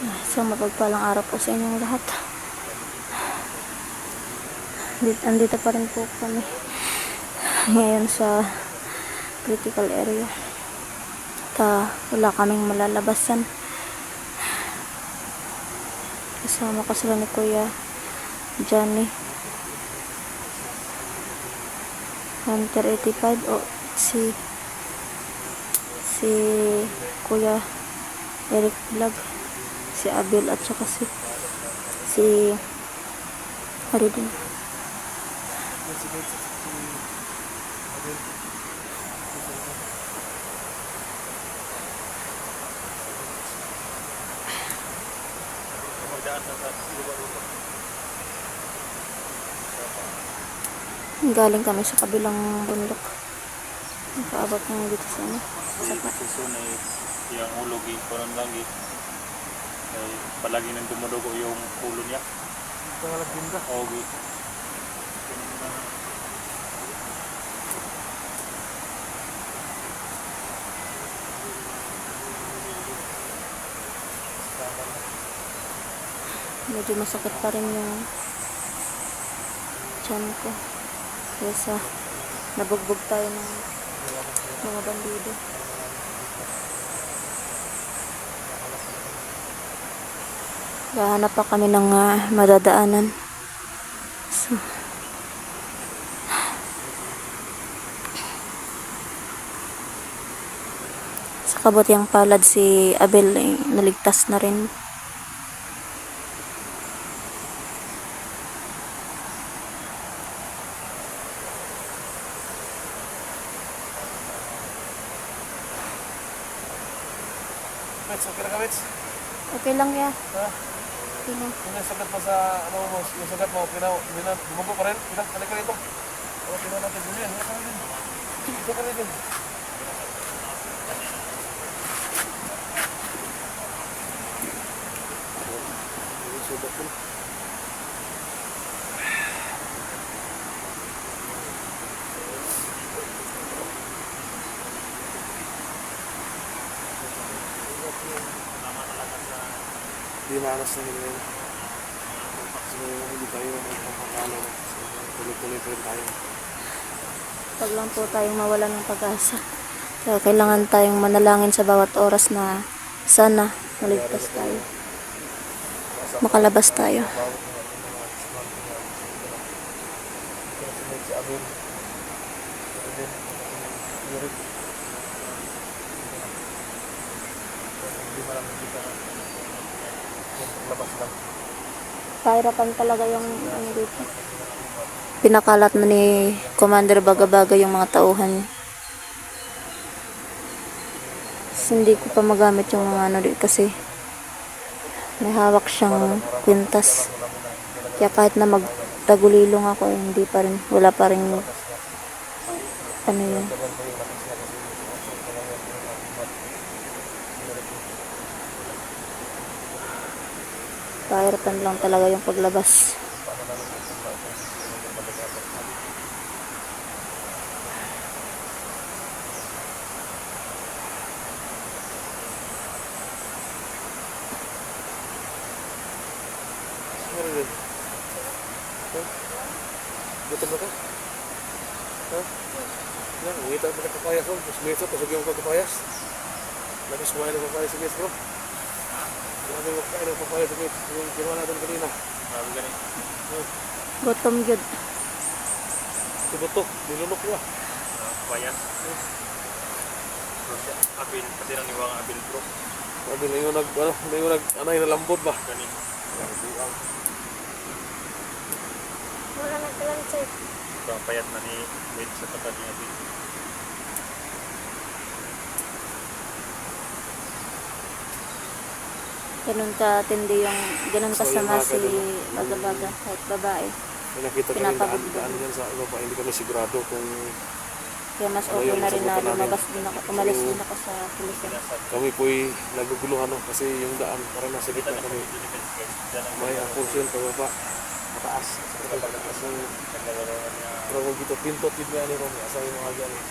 So mapagpalang araw po sa inyong lahat. Andito pa rin po kami ngayon sa critical area. Wala kaming malalabasan. Kasama ko sila ni Kuya Johnny Hunter 85 o si Kuya Eric Vlog, si Abel at saka si Haridin. Galing kami sa kabilang bundok. Nakaabot na dito sa ano. Susun ay yung ulo konon lagi. Ay palagi nang dumudugo yung ulo niya. Pangalan bunda. Okay. Medyo masakit pa rin yung tiyan ko kaysa nabugbog tayo ng mga bandido. Gahanap pa kami ng madadaanan. So, sa kabutiang palad si Abel naligtas na rin. Okay na ka, Mits? Okay lang ya. Ha? Okay lang. Yung sagat mo sa, yung sagat mo, bumugo pa rin? Halika ka dito. Pinaw natin din yan. Halika ka rin. Dito ka rin din. Sugat mo. Hindi maalas na nila yun. So, hindi tayo magpapakalo. Tuloy-tuloy pa rin tayo. Pag lang po tayong mawala ng pag-asa. Kaya kailangan tayong manalangin sa bawat oras na sana maligtas tayo. Makalabas tayo. Pahirapan talaga yung ano dito. Pinakalat na ni Commander Baga-Baga yung mga tauhan. Hindi ko pa magamit yung mga ano dito kasi may hawak siyang kwintas. Kaya kahit na magtagulilong ako, hindi pa rin, wala pa rin ano yun. Pahirapan lang talaga yung paglabas. Gutom na ka? Ha? Yan, ngita mo na kapayas mo. Mas ngita, pasagyan mo ka kapayas. Labis kumain ng papayas sa gets, bro. Grabe mo kain ng papayas sa gets. Yung ginawa natin kanina. Sabi ganun. Gutom yun. Tubutok, nilunok niya. Bayan. Abil, pati nang iwang abil bro. Sabi na yung anay na lambot ba? Ganin. Wala na kalan sir. Ito payat na ni wait sa tapat ni abil. Ganun katindi yung, ganun kasama si Baga-Baga, kahit babae. May nakita kami daan yan sa iba pa. Hindi kami sigurado kung Kaya mas okay na rin na lumabas din ako, umalis din ako sa pulisan. kami po'y naguguluhan kasi yung daan para nasa gitna kami. May portion pababa, mataas. Kasi pero dito pintot din nga ni Romy, asa yung mga gano'n.